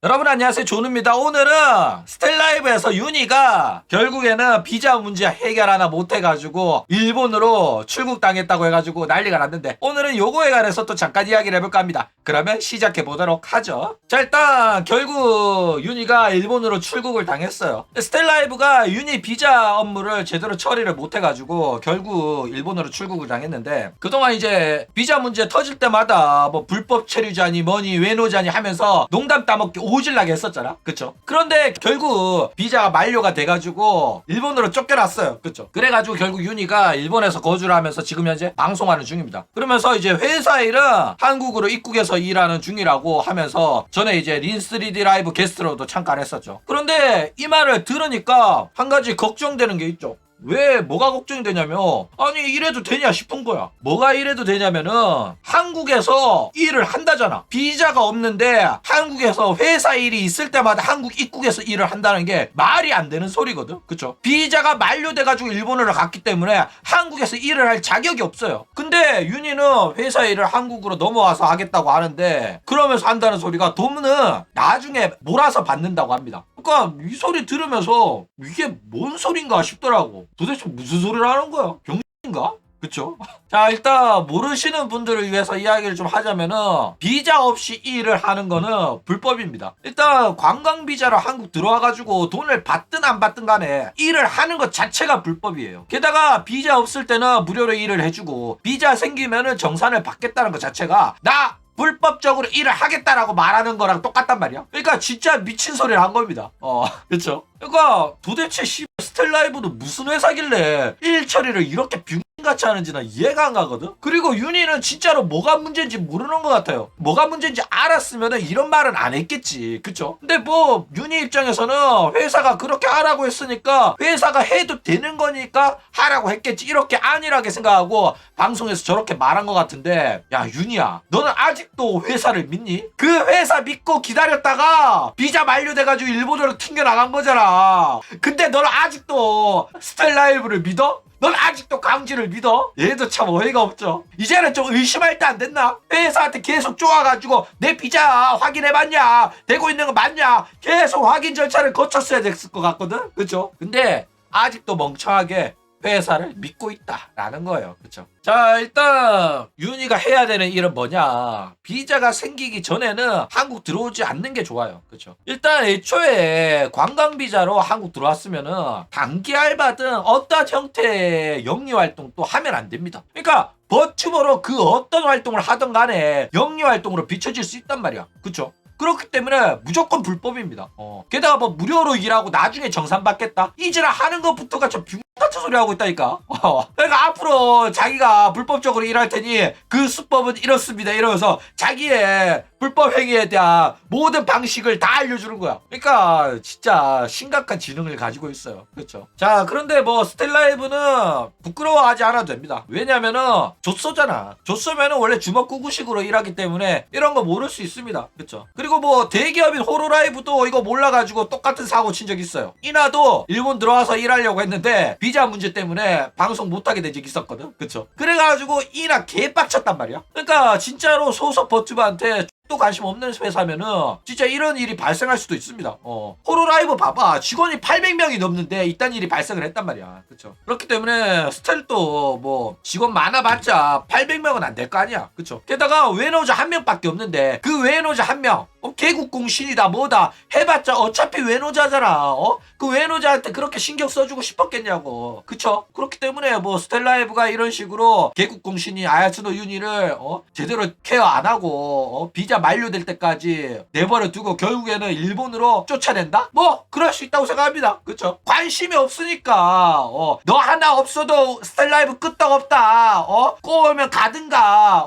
여러분 안녕하세요, 존입니다. 오늘은 스텔라이브에서 윤희가 결국에는 비자 문제 해결 하나 못해가지고 일본으로 출국당했다고 해가지고 난리가 났는데, 오늘은 요거에 관해서 또 잠깐 이야기를 해볼까 합니다. 그러면 시작해보도록 하죠. 자, 일단 결국 윤희가 일본으로 출국을 당했어요. 스텔라이브가 윤희 비자 업무를 제대로 처리를 못해가지고 결국 일본으로 출국을 당했는데, 그동안 이제 비자 문제 터질 때마다 뭐 불법 체류자니 뭐니 외노자니 하면서 농담 따먹기 오질나게 했었잖아. 그쵸? 그런데 결국 비자가 만료가 돼가지고 일본으로 쫓겨났어요. 그쵸? 그래가지고 결국 윤희가 일본에서 거주를 하면서 지금 현재 방송하는 중입니다. 그러면서 이제 회사 일은 한국으로 입국해서 일하는 중이라고 하면서 전에 이제 린3D 라이브 게스트로도 참가를 했었죠. 그런데 이 말을 들으니까 한 가지 걱정되는 게 있죠. 왜 뭐가 걱정이 되냐면, 아니 이래도 되냐 싶은 거야. 뭐가 이래도 되냐면은 한국에서 일을 한다잖아. 비자가 없는데 한국에서 회사 일이 있을 때마다 한국 입국에서 일을 한다는 게 말이 안 되는 소리거든. 그쵸? 비자가 만료돼가지고 일본으로 갔기 때문에 한국에서 일을 할 자격이 없어요. 근데 윤희는 회사 일을 한국으로 넘어와서 하겠다고 하는데, 그러면서 한다는 소리가 돈은 나중에 몰아서 받는다고 합니다. 그러니까 이 소리 들으면서 이게 뭔 소린가 싶더라고. 도대체 무슨 소리를 하는 거야? 병인가? 그쵸? 자, 일단 모르시는 분들을 위해서 이야기를 좀 하자면은, 비자 없이 일을 하는 거는 불법입니다. 일단 관광 비자로 한국 들어와가지고 돈을 받든 안 받든 간에 일을 하는 것 자체가 불법이에요. 게다가 비자 없을 때는 무료로 일을 해주고, 비자 생기면은 정산을 받겠다는 것 자체가 나 불법적으로 일을 하겠다라고 말하는 거랑 똑같단 말이야. 그러니까 진짜 미친 소리를 한 겁니다. 그쵸? 그러니까 도대체 스텔라이브도 무슨 회사길래 일 처리를 이렇게 같이 하는지는 이해가 안 가거든. 그리고 윤희는 진짜로 뭐가 문제인지 모르는 것 같아요. 뭐가 문제인지 알았으면 이런 말은 안 했겠지. 그쵸? 근데 뭐 윤희 입장에서는 회사가 그렇게 하라고 했으니까 회사가 해도 되는 거니까 하라고 했겠지, 이렇게 안일하게 생각하고 방송에서 저렇게 말한 것 같은데, 야 윤희야, 너는 아직도 회사를 믿니? 그 회사 믿고 기다렸다가 비자 만료돼가지고 일본으로 튕겨나간 거잖아. 근데 너는 아직도 스텔라이브를 믿어? 넌 아직도 강지를 믿어? 얘도 참 어이가 없죠. 이제는 좀 의심할 때 안 됐나? 회사한테 계속 쪼아가지고 내 비자 확인해봤냐? 되고 있는 거 맞냐? 계속 확인 절차를 거쳤어야 됐을 것 같거든? 그쵸? 근데 아직도 멍청하게 회사를 믿고 있다라는 거예요. 그쵸? 자, 일단 윤희가 해야 되는 일은 뭐냐? 비자가 생기기 전에는 한국 들어오지 않는 게 좋아요. 그쵸? 일단 애초에 관광 비자로 한국 들어왔으면은 단기 알바든 어떤 형태의 영리 활동 또 하면 안 됩니다. 그러니까 버튜버로 그 어떤 활동을 하든 간에 영리 활동으로 비춰질 수 있단 말이야. 그쵸? 그렇기 때문에 무조건 불법입니다. 게다가 뭐 무료로 일하고 나중에 정산받겠다, 이지라 하는 것부터가 좀 같은 소리 하고 있다니까. 그러니까 앞으로 자기가 불법적으로 일할 테니 그 수법은 이렇습니다 이러면서 자기의 불법 행위에 대한 모든 방식을 다 알려주는 거야. 그러니까 진짜 심각한 지능을 가지고 있어요. 그렇죠? 자, 그런데 뭐 스텔라이브는 부끄러워하지 않아도 됩니다. 왜냐면은 조쏘잖아. 조쏘면은 원래 주먹구구식으로 일하기 때문에 이런 거 모를 수 있습니다. 그렇죠? 그리고 뭐 대기업인 호로라이브도 이거 몰라가지고 똑같은 사고 친 적 있어요. 이나도 일본 들어와서 일하려고 했는데 비자 문제 때문에 방송 못하게 된 적이 있었거든. 그쵸? 그래가지고 이나 개빡쳤단 말이야. 그러니까 진짜로 소속 버튜버한테 또 관심 없는 회사면은 진짜 이런 일이 발생할 수도 있습니다. 호로라이브 봐봐, 직원이 800명이 넘는데 이딴 일이 발생을 했단 말이야. 그쵸? 그렇기 때문에 스텔도 뭐 직원 많아봤자 800명은 안 될 거 아니야. 그쵸? 게다가 외노자 한 명밖에 없는데 그 외노자 한 명 개국공신이다 뭐다 해봤자 어차피 외노자잖아. 그 외노자한테 그렇게 신경 써주고 싶었겠냐고. 그쵸? 그렇기 때문에 뭐 스텔라이브가 이런 식으로 개국공신이 아야츠노 윤희를 제대로 케어 안 하고 비자 만료될 때까지 내버려 두고 결국에는 일본으로 쫓아낸다? 뭐 그럴 수 있다고 생각합니다. 그쵸? 관심이 없으니까 너 하나 없어도 스텔라이브 끄떡없다. 꼬우면 가든가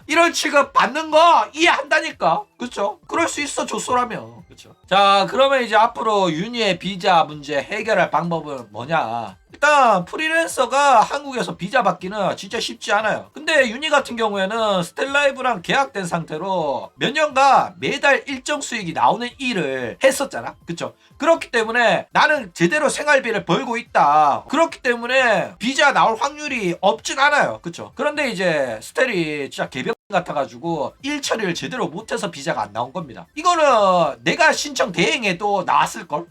이런 취급 받는 거 이해한다니까. 그쵸? 그럴 수 있어, 조쏘라면. 그쵸? 자, 그러면 이제 앞으로 윤희의 비자 문제 해결할 방법은 뭐냐? 일단 프리랜서가 한국에서 비자 받기는 진짜 쉽지 않아요. 근데 윤희 같은 경우에는 스텔라이브랑 계약된 상태로 몇 년간 매달 일정 수익이 나오는 일을 했었잖아. 그쵸? 그렇기 때문에 나는 제대로 생활비를 벌고 있다. 그렇기 때문에 비자 나올 확률이 없진 않아요. 그쵸? 그런데 이제 스텔이 진짜 개병 같아가지고 일 처리를 제대로 못해서 비자가 안 나온 겁니다. 이거는 내가 신청 대행해도 나왔을걸?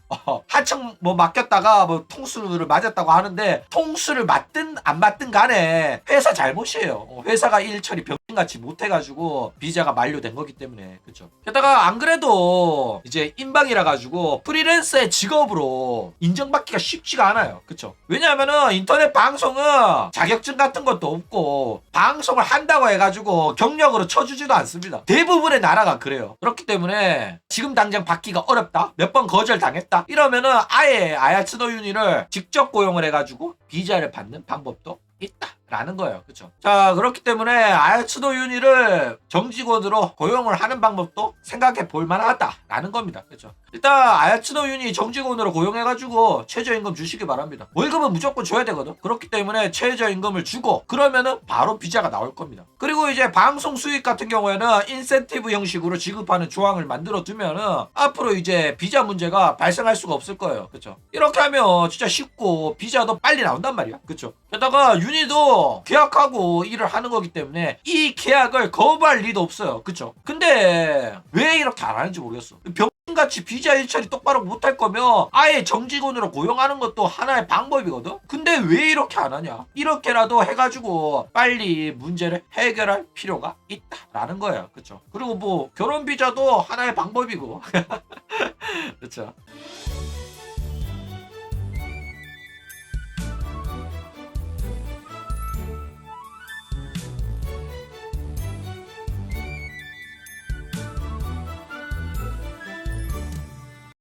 한층 뭐 맡겼다가 뭐 통수를 맞았다고 하는데 통수를 맞든 안 맞든 간에 회사 잘못이에요. 회사가 일 처리 병신같이 못해가지고 비자가 만료된 거기 때문에. 그쵸? 게다가 안 그래도 이제 인방이라 가지고 프리랜서의 직업으로 인정받기가 쉽지가 않아요. 그쵸? 왜냐하면은 인터넷 방송은 자격증 같은 것도 없고 방송을 한다고 해가지고 경력으로 쳐주지도 않습니다. 대부분의 나라가 그래요. 그렇기 때문에 지금 당장 받기가 어렵다, 몇 번 거절당했다 이러면은 아예 아야츠노 유니를 직접 고용을 해가지고 비자를 받는 방법도 있다라는 거예요. 그쵸? 자, 그렇기 때문에 아야츠노 유니를 정직원으로 고용을 하는 방법도 생각해 볼 만하다라는 겁니다. 그쵸? 일단 아야츠노 유니 정직원으로 고용해가지고 최저임금 주시기 바랍니다. 월급은 무조건 줘야 되거든. 그렇기 때문에 최저임금을 주고 그러면은 바로 비자가 나올 겁니다. 그리고 이제 방송 수익 같은 경우에는 인센티브 형식으로 지급하는 조항을 만들어 두면은 앞으로 이제 비자 문제가 발생할 수가 없을 거예요. 그쵸? 이렇게 하면 진짜 쉽고 비자도 빨리 나온단 말이야. 그쵸? 게다가 유니도 계약하고 일을 하는 거기 때문에 이 계약을 거부할 리도 없어요. 그쵸? 근데 왜 이렇게 안 하는지 모르겠어. 병같이 비자 일처리 똑바로 못할 거면 아예 정직원으로 고용하는 것도 하나의 방법이거든? 근데 왜 이렇게 안 하냐? 이렇게라도 해가지고 빨리 문제를 해결할 필요가 있다라는 거예요. 그쵸? 그리고 뭐 결혼 비자도 하나의 방법이고 그쵸?